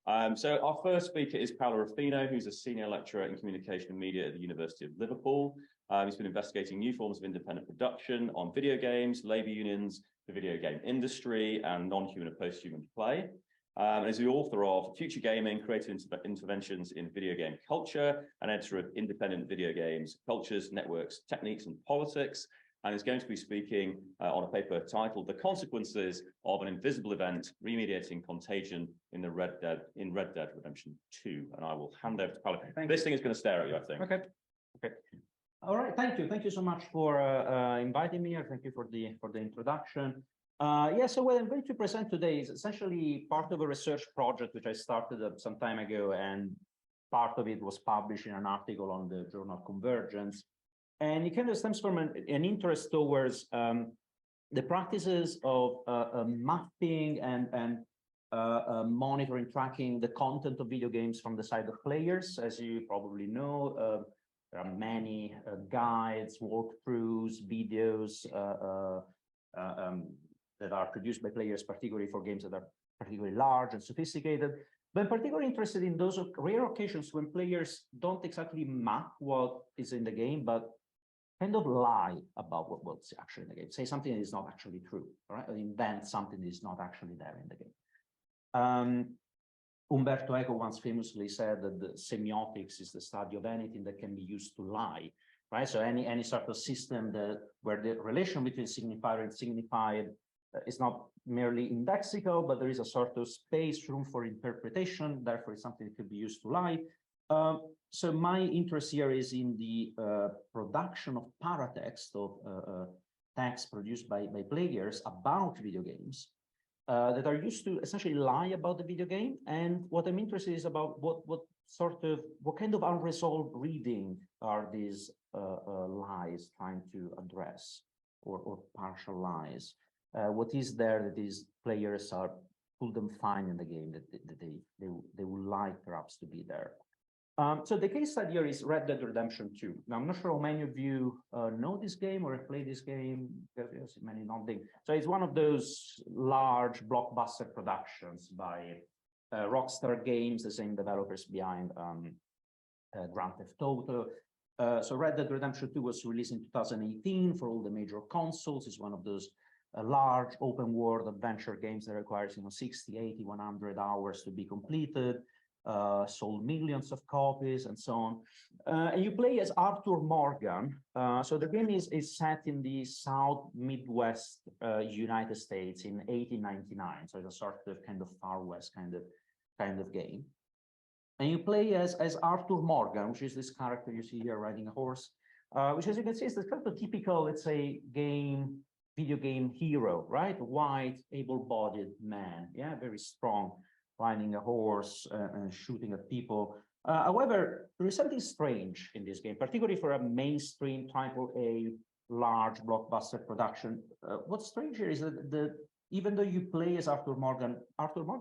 So our first speaker is Paolo Ruffino, who's a senior lecturer in communication and media at the University of Liverpool. He's been investigating new forms of independent production on video games, labour unions, the video game industry, and non-human and post-human play. And is the author of Future Gaming, Creative Interventions in Video Game Culture, and editor of Independent Video Games, Cultures, Networks, Techniques and Politics, and is going to be speaking on a paper titled The Consequences of an Invisible Event, Remediating Contagion in Red Dead Redemption 2. And I will hand over to Paolo. This thing is going to stare at you, I think. Okay. All right, thank you. Thank you so much for inviting me, and thank you for the introduction. So what I'm going to present today is essentially part of a research project which I started some time ago, and part of it was published in an article on the journal Convergence. And it kind of stems from an interest towards the practices of mapping and monitoring, tracking the content of video games from the side of players. As you probably know, there are many guides, walkthroughs, videos that are produced by players, particularly for games that are particularly large and sophisticated. But I'm particularly interested in those rare occasions when players don't exactly map what is in the game, but kind of lie about what's actually in the game. Say something that is not actually true, right? Or invent something that is not actually there in the game. Umberto Eco once famously said that the semiotics is the study of anything that can be used to lie, right? So any sort of system where the relation between signifier and signified is not merely indexical, but there is a sort of space, room for interpretation, therefore it's something that could be used to lie. So my interest here is in the production of paratext, of text produced by players about video games that are used to essentially lie about the video game. And what I'm interested in is about what kind of unresolved reading are these lies trying to address, or partial lies. What is there that these players pull them fine in the game that they would like perhaps to be there. So the case study here is Red Dead Redemption 2. Now, I'm not sure how many of you know this game or have played this game. Yes, many don't think. So it's one of those large blockbuster productions by Rockstar Games, the same developers behind Grand Theft Auto. So Red Dead Redemption 2 was released in 2018 for all the major consoles. It's one of those large open world adventure games that requires 60, 80, 100 hours to be completed. Sold millions of copies and so on. And you play as Arthur Morgan. So the game is set in the South Midwest United States in 1899. So it's a sort of kind of Far West kind of game. And you play as Arthur Morgan, which is this character you see here riding a horse, which, as you can see, is the kind of typical, let's say, video game hero, right? White, able-bodied man, yeah, very strong, riding a horse and shooting at people. However, there is something strange in this game, particularly for a mainstream AAA large blockbuster production. What's strange here is that even though you play as Arthur Morgan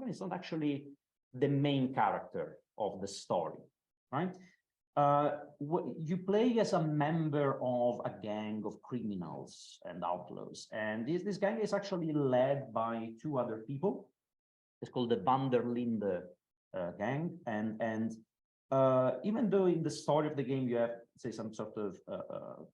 is not actually the main character of the story, right? You play as a member of a gang of criminals and outlaws, and this gang is actually led by two other people. It's called the Van der Linde gang, and even though in the story of the game you have, say, some sort of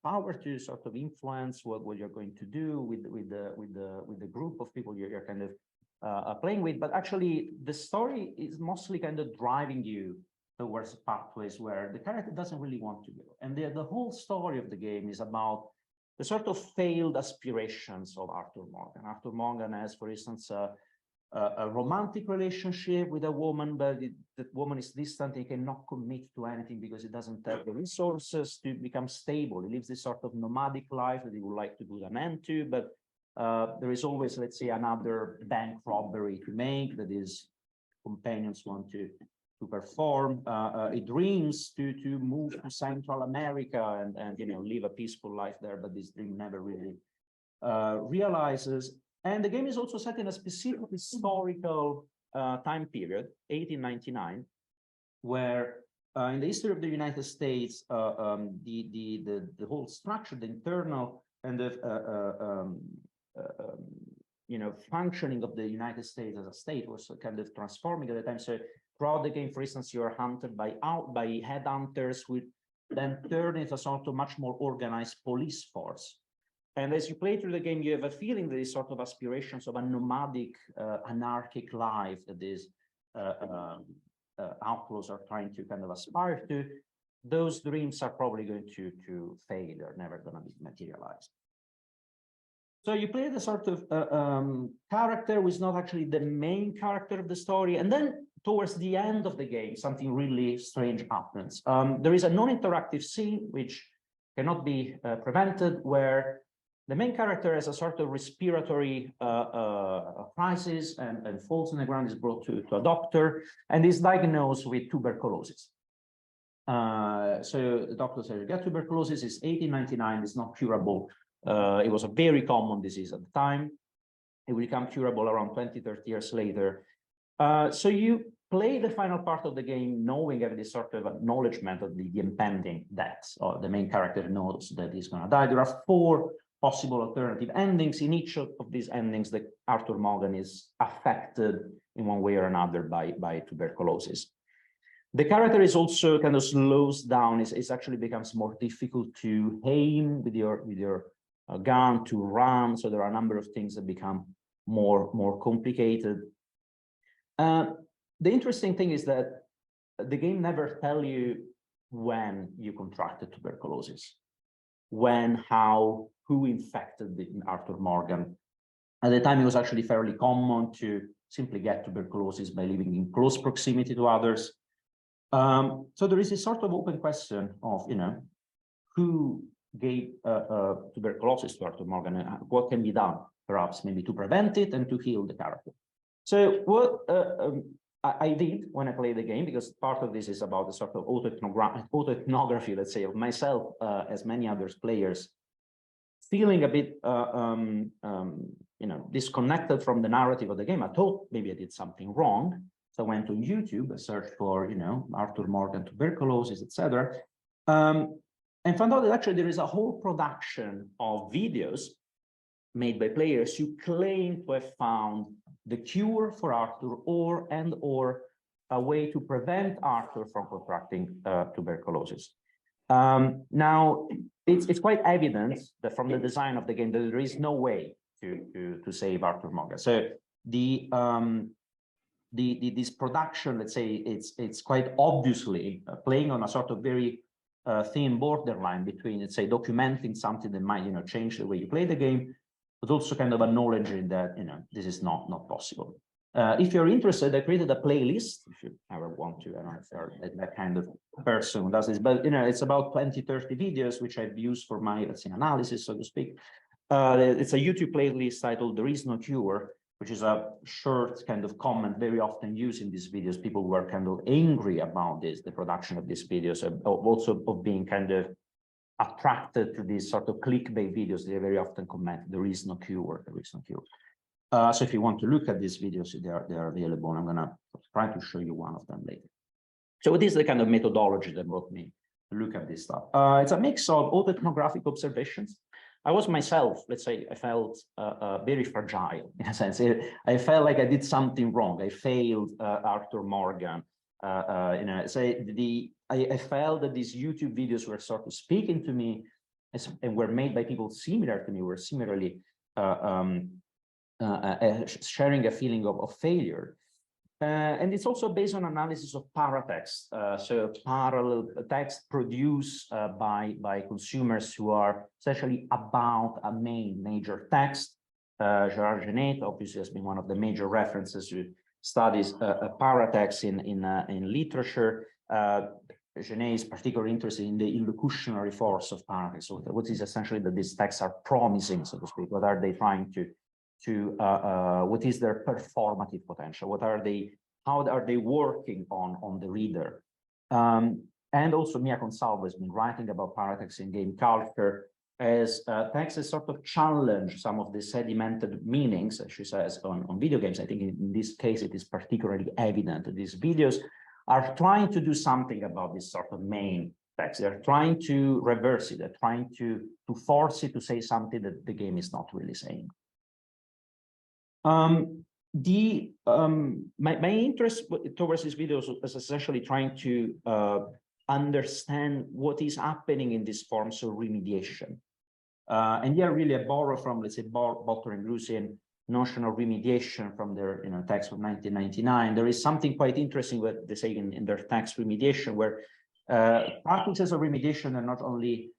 power to sort of influence what you're going to do with the group of people you're kind of playing with, but actually the story is mostly kind of driving you towards pathways where the character doesn't really want to go, and the whole story of the game is about the sort of failed aspirations of Arthur Morgan. Arthur Morgan has, for instance, a romantic relationship with a woman, but that woman is distant. He cannot commit to anything because he doesn't have the resources to become stable. He lives this sort of nomadic life that he would like to put an end to, but there is always, let's say, another bank robbery to make that his companions want to perform. He dreams to move to Central America and live a peaceful life there, but this dream never really realizes. And the game is also set in a specific historical time period, 1899, where in the history of the United States, the whole structure, the internal and the functioning of the United States as a state was kind of transforming at the time. So throughout the game, for instance, you're hunted by headhunters, who then turn into a sort of much more organized police force. And as you play through the game, you have a feeling that these sort of aspirations of a nomadic, anarchic life that these outlaws are trying to kind of aspire to. Those dreams are probably going to fade. They're never going to be materialized. So you play the sort of character who is not actually the main character of the story. And then towards the end of the game, something really strange happens. There is a non-interactive scene which cannot be prevented, where the main character has a sort of respiratory crisis and falls on the ground, is brought to a doctor, and is diagnosed with tuberculosis. So the doctor says, you get tuberculosis, it's 1899, it's not curable. It was a very common disease at the time. It will become curable around 20, 30 years later. So you play the final part of the game knowing, having this sort of acknowledgement of the impending death, or the main character knows that he's going to die. There are 4 possible alternative endings. In each of these endings, the Arthur Morgan is affected in one way or another by tuberculosis. The character is also kind of slows down. It actually becomes more difficult to aim with your gun, to run. So there are a number of things that become more complicated. The interesting thing is that the game never tells you when you contracted tuberculosis, when, how, who infected Arthur Morgan. At the time, it was actually fairly common to simply get tuberculosis by living in close proximity to others. So there is a sort of open question of, who gave tuberculosis to Arthur Morgan, and what can be done, perhaps maybe to prevent it and to heal the character. So what I did when I played the game, because part of this is about the sort of autoethnography, let's say, of myself, as many other players, feeling a bit, disconnected from the narrative of the game. I thought maybe I did something wrong. So I went on YouTube, I searched for, Arthur Morgan tuberculosis, etc. And found out that actually there is a whole production of videos made by players who claim to have found the cure for Arthur, or a way to prevent Arthur from contracting tuberculosis. Now, it's quite evident that from the design of the game that there is no way to save Arthur Morgan. So this production, let's say, it's quite obviously playing on a sort of very thin borderline between, let's say, documenting something that might, change the way you play the game, but also kind of acknowledging that, this is not possible. If you're interested, I created a playlist, if you ever want to. I don't know if you're that kind of person who does this, but, it's about 20, 30 videos, which I've used for my, let's say, analysis, so to speak. It's a YouTube playlist titled "There Is No Cure," which is a short kind of comment very often used in these videos. People who are kind of angry about the production of these videos, also of being kind of attracted to these sort of clickbait videos. They very often comment, "There is no cure, there is no cure." So if you want to look at these videos, they are available. I'm gonna try to show you one of them later. So what is the kind of methodology that brought me to look at this stuff? It's a mix of autoethnographic observations. I was myself, let's say, I felt very fragile in a sense. I felt like I did something wrong. I failed Arthur Morgan. So I felt that these YouTube videos were sort of speaking to me and were made by people similar to me, were similarly sharing a feeling of failure. And it's also based on analysis of paratext, so parallel text produced by consumers who are essentially about a major text. Gerard Genet obviously has been one of the major references who studies paratext in literature. Genet is particularly interested in the illocutionary force of paratext. So what is essentially that these texts are promising, so to speak? What are they trying to what is their performative potential? How are they working on the reader? And also Mia Consalvo has been writing about paratext in game culture as texts sort of challenge some of the sedimented meanings, as she says, on video games. I think in this case, it is particularly evident that these videos are trying to do something about this sort of main text. They're trying to reverse it. They're trying to force it to say something that the game is not really saying. My interest towards these videos is essentially trying to understand what is happening in these forms of remediation. And here really I borrow from, let's say, Botter and Grusian notion of remediation from their text of 1999. There is something quite interesting what they say in their text remediation, where practices of remediation are not only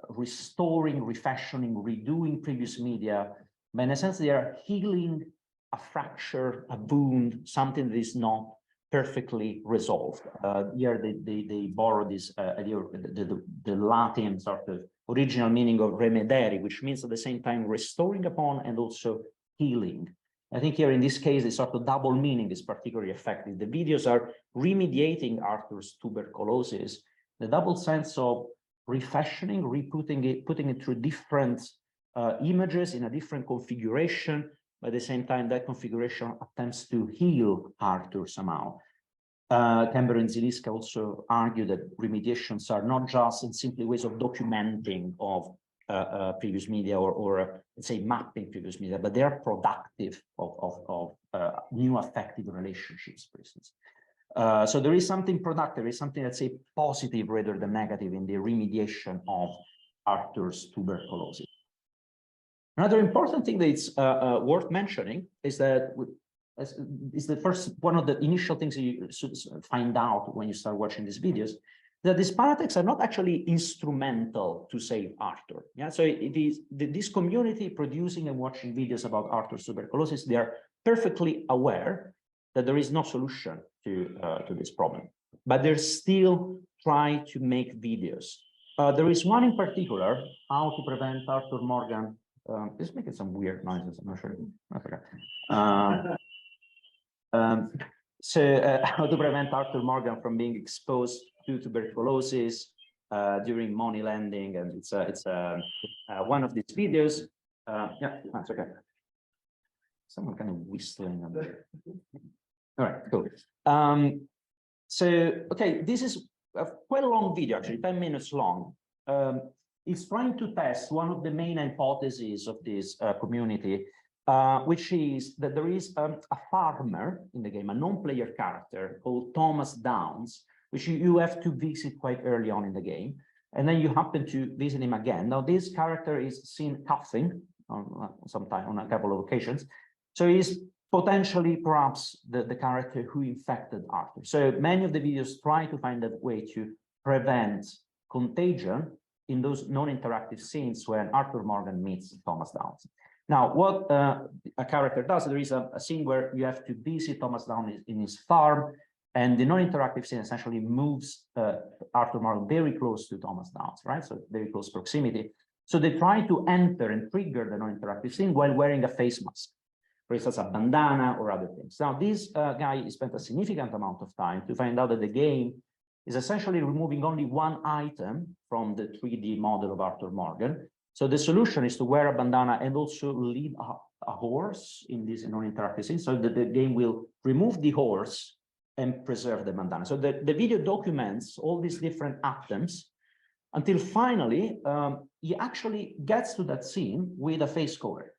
restoring, refashioning, redoing previous media, but in a sense they are healing a fracture, a wound, something that is not perfectly resolved. Here they borrow this idea of the Latin sort of original meaning of remediare, which means at the same time restoring upon and also healing. I think here in this case, the sort of double meaning is particularly effective. The videos are remediating Arthur's tuberculosis, the double sense of refashioning, putting it through different images in a different configuration, but at the same time, that configuration attempts to heal Arthur somehow. Kember and Ziliska also argue that remediations are not just simply ways of documenting of previous media or let's say mapping previous media, but they are productive of new affective relationships, for instance. So there is something productive, there is something, let's say, positive rather than negative in the remediation of Arthur's tuberculosis. Another important thing that's worth mentioning is that is the first one of the initial things you should find out when you start watching these videos, that these paratexts are not actually instrumental to save Arthur. Yeah, so it is this community producing and watching videos about Arthur's tuberculosis. They are perfectly aware that there is no solution to this problem, but they're still trying to make videos. There is one in particular, how to prevent Arthur Morgan. It's making some weird noises. I'm not sure. I forgot. How to prevent Arthur Morgan from being exposed to tuberculosis during money lending, and it's one of these videos. Yeah, that's okay. Someone kind of whistling. All right, cool. Okay, this is quite a long video, actually, 10 minutes long. It's trying to test one of the main hypotheses of this community, which is that there is a farmer in the game, a non-player character called Thomas Downs, which you have to visit quite early on in the game. And then you happen to visit him again. Now, this character is seen coughing on a couple of occasions. So he's potentially perhaps the character who infected Arthur. So many of the videos try to find a way to prevent contagion in those non-interactive scenes when Arthur Morgan meets Thomas Downs. Now, what a character does, there is a scene where you have to visit Thomas Downs in his farm, and the non-interactive scene essentially moves Arthur Morgan very close to Thomas Downs, right? So very close proximity. So they try to enter and trigger the non-interactive scene while wearing a face mask, for instance, a bandana or other things. Now, this guy spent a significant amount of time to find out that the game is essentially removing only one item from the 3D model of Arthur Morgan. So the solution is to wear a bandana and also lead a horse in this non-interactive scene, so that the game will remove the horse and preserve the bandana. So the video documents all these different items until finally he actually gets to that scene with a face cover.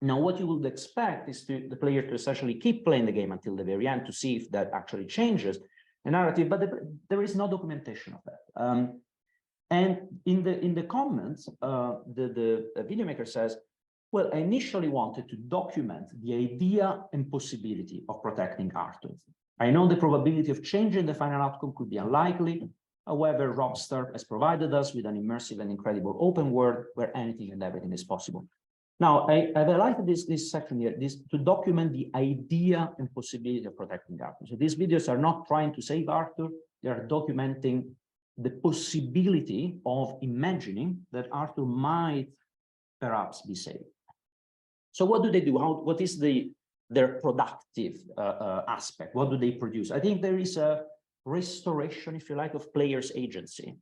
Now, what you would expect is the player to essentially keep playing the game until the very end to see if that actually changes the narrative, but there is no documentation of that. And in the comments, the video maker says, well, I initially wanted to document the idea and possibility of protecting Arthur. I know the probability of changing the final outcome could be unlikely. However, Rockstar has provided us with an immersive and incredible open world where anything and everything is possible. Now, I've highlighted this section here, to document the idea and possibility of protecting Arthur. So these videos are not trying to save Arthur, they are documenting the possibility of imagining that Arthur might perhaps be saved. So what do they do? What is their productive aspect? What do they produce? I think there is a restoration, if you like, of players' agency.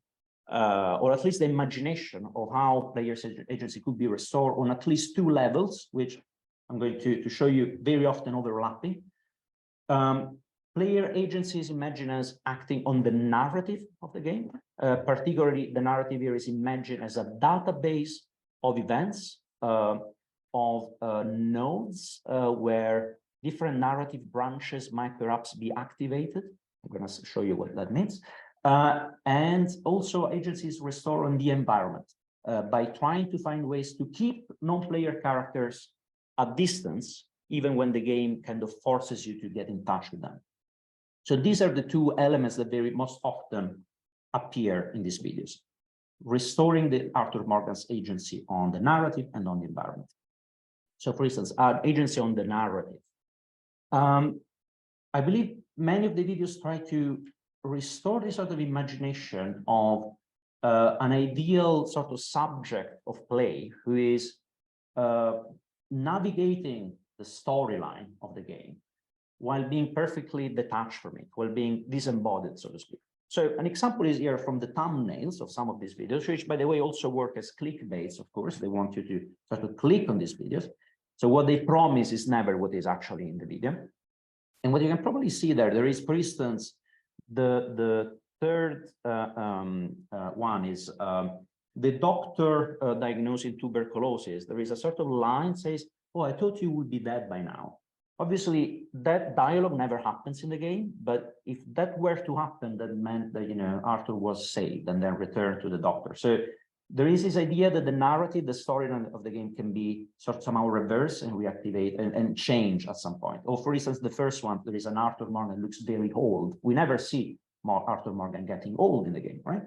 Or at least the imagination of how players' agency could be restored on at least two levels, which I'm going to show you very often overlapping. Player agency is imagined as acting on the narrative of the game. Particularly, the narrative here is imagined as a database of events of nodes where different narrative branches might perhaps be activated. I'm going to show you what that means. And also agencies restore on the environment by trying to find ways to keep non-player characters at distance, even when the game kind of forces you to get in touch with them. So these are the two elements that very most often appear in these videos: restoring the Arthur Morgan's agency on the narrative and on the environment. So for instance, agency on the narrative. I believe many of the videos try to restore this sort of imagination of an ideal sort of subject of play who is navigating the storyline of the game while being perfectly detached from it, while being disembodied, so to speak. So an example is here from the thumbnails of some of these videos, which, by the way, also work as clickbaits, of course. They want you to sort of click on these videos. So what they promise is never what is actually in the video. And what you can probably see there is, for instance, the third one is the doctor diagnosing tuberculosis. There is a sort of line says, "Oh, I thought you would be dead by now." Obviously, that dialogue never happens in the game, but if that were to happen, that meant that, you know, Arthur was saved and then returned to the doctor. So there is this idea that the narrative, the story of the game can be sort of somehow reverse and reactivate and change at some point. Or for instance, the first one, there is an Arthur Morgan looks very old. We never see Arthur Morgan getting old in the game, right?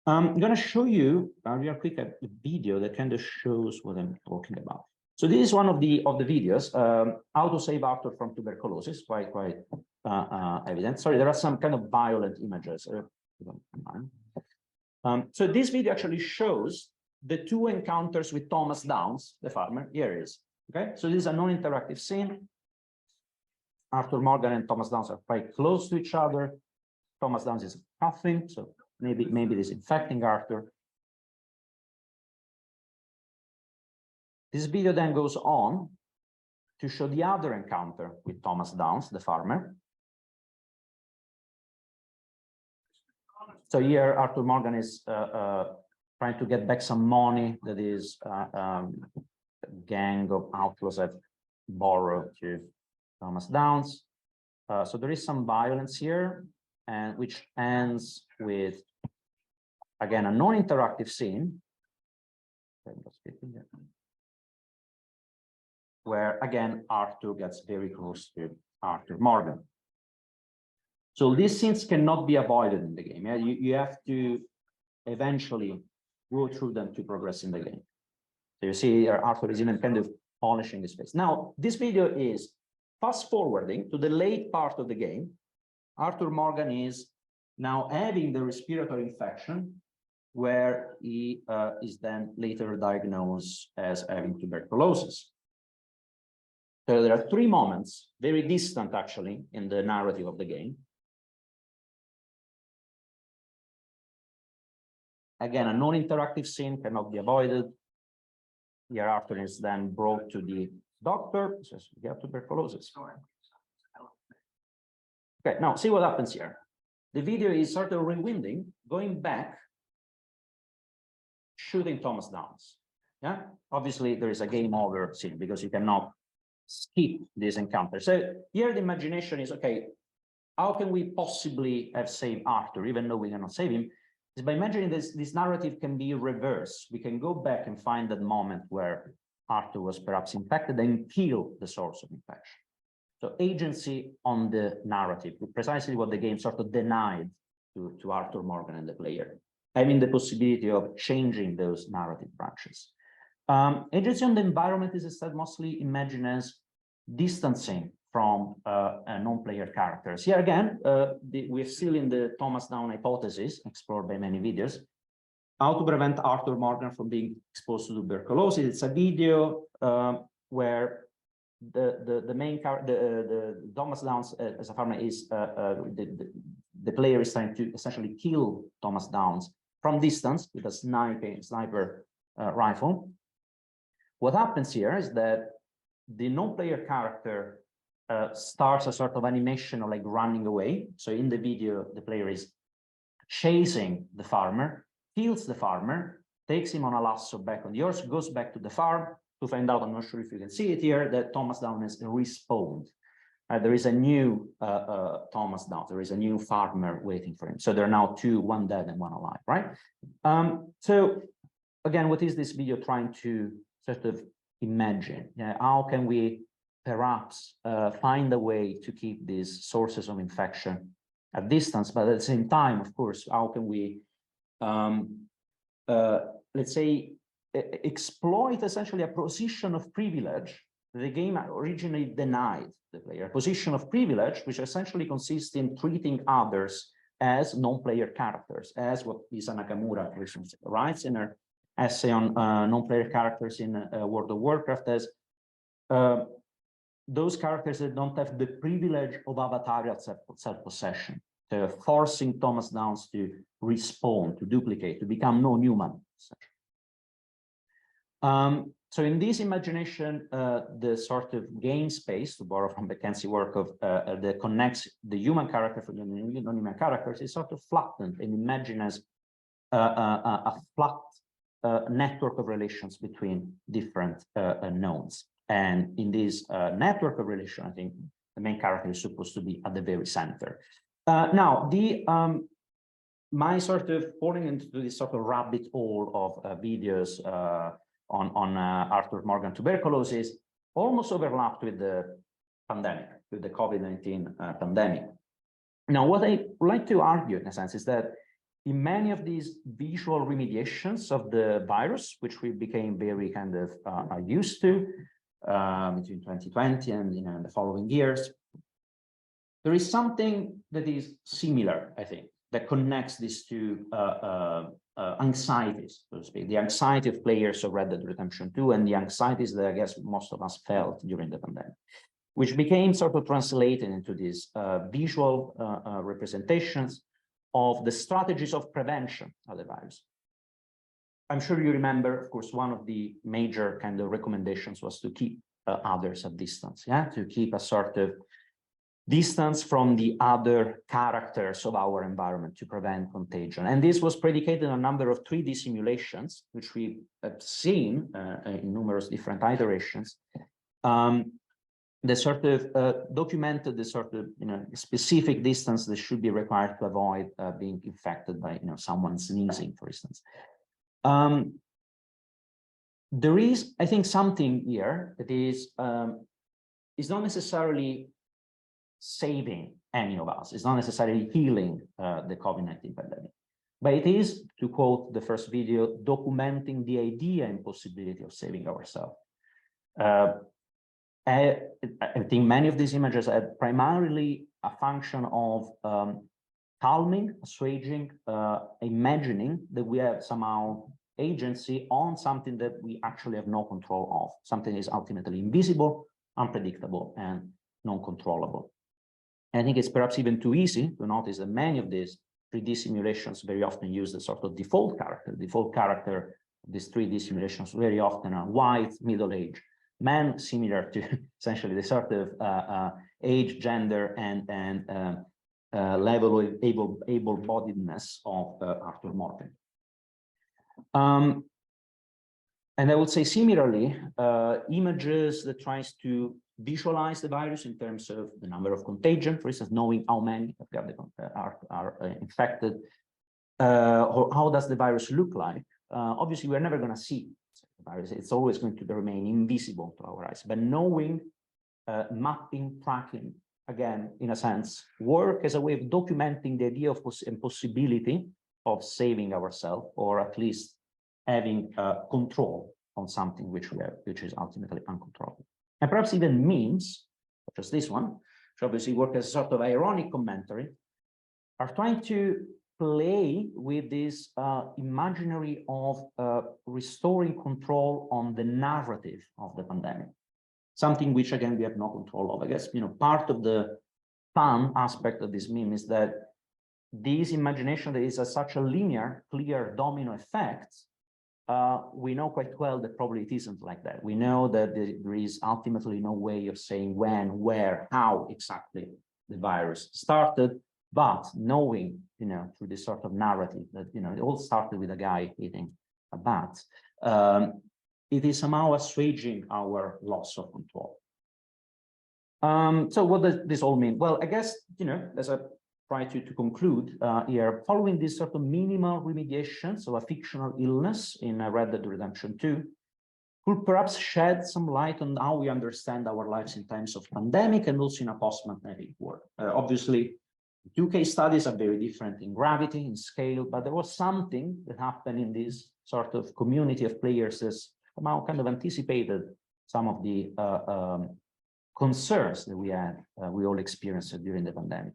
I'm going to show you real quick a video that kind of shows what I'm talking about. So this is one of the videos, how to save Arthur from tuberculosis, quite evident. Sorry, there are some kind of violent images. So this video actually shows the two encounters with Thomas Downs, the farmer. Here it is. Okay, so this is a non-interactive scene. Arthur Morgan and Thomas Downs are quite close to each other. Thomas Downs is coughing, so maybe this is infecting Arthur. This video then goes on to show the other encounter with Thomas Downs, the farmer. So here, Arthur Morgan is trying to get back some money that is a gang of outlaws have borrowed to Thomas Downs. So there is some violence here, and which ends with, again, a non-interactive scene where, again, Arthur gets very close to Arthur Morgan. So these scenes cannot be avoided in the game. Yeah? You have to eventually go through them to progress in the game. So you see Arthur is even kind of polishing his face. Now, this video is fast forwarding to the late part of the game. Arthur Morgan is now having the respiratory infection where he is then later diagnosed as having tuberculosis. So there are three moments, very distant actually, in the narrative of the game. Again, a non-interactive scene cannot be avoided. Here, Arthur is then brought to the doctor, says, "You have tuberculosis." Okay, now see what happens here. The video is sort of rewinding, going back, shooting Thomas Downs. Yeah, obviously there is a game over scene because you cannot skip this encounter. So here the imagination is, okay, how can we possibly have saved Arthur, even though we cannot save him? Is by imagining this narrative can be reversed. We can go back and find that moment where Arthur was perhaps infected and kill the source of infection. So agency on the narrative, precisely what the game sort of denied to Arthur Morgan and the player, having the possibility of changing those narrative branches. Agency on the environment is instead mostly imagined as distancing from non-player characters. Here again, we're still in the Thomas Downs hypothesis, explored by many videos, how to prevent Arthur Morgan from being exposed to tuberculosis. It's a video where the main character, the Thomas Downs as a farmer is the player is trying to essentially kill Thomas Downs from distance with a sniper rifle. What happens here is that the non-player character starts a sort of animation of like running away. So in the video, the player is chasing the farmer, kills the farmer, takes him on a lasso back on the horse, goes back to the farm, to find out, I'm not sure if you can see it here, that Thomas Down has respawned. There is a new Thomas Down, there is a new farmer waiting for him. So there are now two, one dead and one alive, right? So again, what is this video trying to sort of imagine? How can we perhaps find a way to keep these sources of infection at distance, but at the same time, of course, how can we, let's say, exploit essentially a position of privilege the game originally denied the player, a position of privilege, which essentially consists in treating others as non-player characters, as what Lisa Nakamura, for instance, writes in her essay on non-player characters in World of Warcraft as those characters that don't have the privilege of avatarial self-possession, forcing Thomas Downs to respawn, to duplicate, to become non-human. So in this imagination, the sort of game space, to borrow from Mackenzie work of that connects the human character from the non-human characters, is sort of flattened and imagined as a flat network of relations between different nodes. And in this network of relation, I think the main character is supposed to be at the very center. Now, my sort of falling into this sort of rabbit hole of videos on Arthur Morgan tuberculosis almost overlapped with the pandemic, with the COVID-19 pandemic. Now, what I would like to argue, in a sense, is that in many of these visual remediations of the virus, which we became very kind of used to between 2020 and in the following years, there is something that is similar, I think, that connects these two anxieties, so to speak, the anxiety of players of Red Dead Redemption 2 and the anxieties that I guess most of us felt during the pandemic, which became sort of translated into these visual representations of the strategies of prevention of the virus. I'm sure you remember, of course, one of the major kind of recommendations was to keep others at distance, to keep a sort of distance from the other characters of our environment to prevent contagion. And this was predicated on a number of 3D simulations, which we have seen in numerous different iterations, that sort of documented the sort of specific distance that should be required to avoid being infected by someone sneezing, for instance. There is, I think, something here that is not necessarily saving any of us. It's not necessarily healing the COVID-19 pandemic, but it is, to quote the first video, documenting the idea and possibility of saving ourselves. I think many of these images are primarily a function of calming, assuaging, imagining that we have somehow agency on something that we actually have no control of. Something is ultimately invisible, unpredictable, and non-controllable. I think it's perhaps even too easy to notice that many of these 3D simulations very often use the sort of default character. The default character of these 3D simulations very often are white, middle-aged men, similar to essentially the sort of age, gender, and level of able-bodiedness of Arthur Morgan. And I would say similarly, images that tries to visualize the virus in terms of the number of contagion, for instance, knowing how many are infected, or how does the virus look like. Obviously, we're never going to see the virus. It's always going to remain invisible to our eyes. But knowing, mapping, tracking, again, in a sense, work as a way of documenting the idea of possibility of saving ourselves, or at least having control on something which is ultimately uncontrollable. And perhaps even memes, such as this one, which obviously work as a sort of ironic commentary, are trying to play with this imaginary of restoring control on the narrative of the pandemic. Something which, again, we have no control of. I guess, part of the fun aspect of this meme is that this imagination that is such a linear, clear domino effect, we know quite well that probably it isn't like that. We know that there is ultimately no way of saying when, where, how exactly the virus started, but knowing, through this sort of narrative that, it all started with a guy eating a bat, it is somehow assuaging our loss of control. So what does this all mean? Well, I guess, as I try to conclude here, following this sort of minimal remediations of a fictional illness in Red Dead Redemption 2, could perhaps shed some light on how we understand our lives in times of pandemic and also in a post-pandemic world. Obviously, two case studies are very different in gravity, in scale, but there was something that happened in this sort of community of players that somehow kind of anticipated some of the concerns that we all experienced during the pandemic.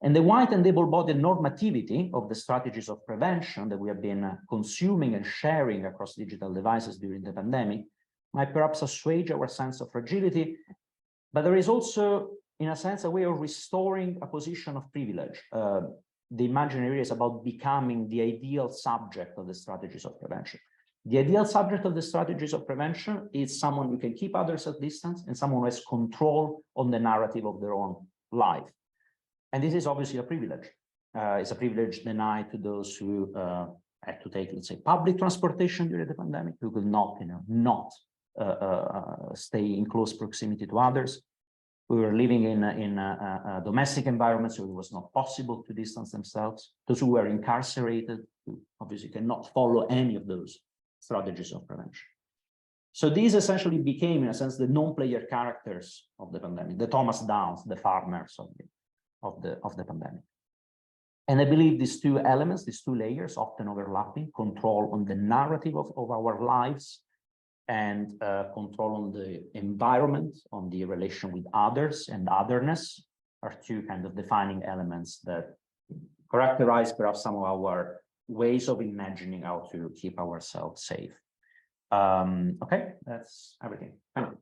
And the white and able-bodied normativity of the strategies of prevention that we have been consuming and sharing across digital devices during the pandemic might perhaps assuage our sense of fragility, but there is also, in a sense, a way of restoring a position of privilege. The imaginary is about becoming the ideal subject of the strategies of prevention. The ideal subject of the strategies of prevention is someone who can keep others at distance and someone who has control on the narrative of their own life. And this is obviously a privilege. It's a privilege denied to those who had to take, let's say, public transportation during the pandemic, who could not, not stay in close proximity to others, who were living in domestic environments where it was not possible to distance themselves, those who were incarcerated, who obviously cannot follow any of those strategies of prevention. So these essentially became, in a sense, the non-player characters of the pandemic, the Thomas Downs, the farmers of the pandemic. And I believe these two elements, these two layers, often overlapping, control on the narrative of our lives and control on the environment, on the relation with others and otherness, are two kind of defining elements that characterize perhaps some of our ways of imagining how to keep ourselves safe. Okay, that's everything. Thank you.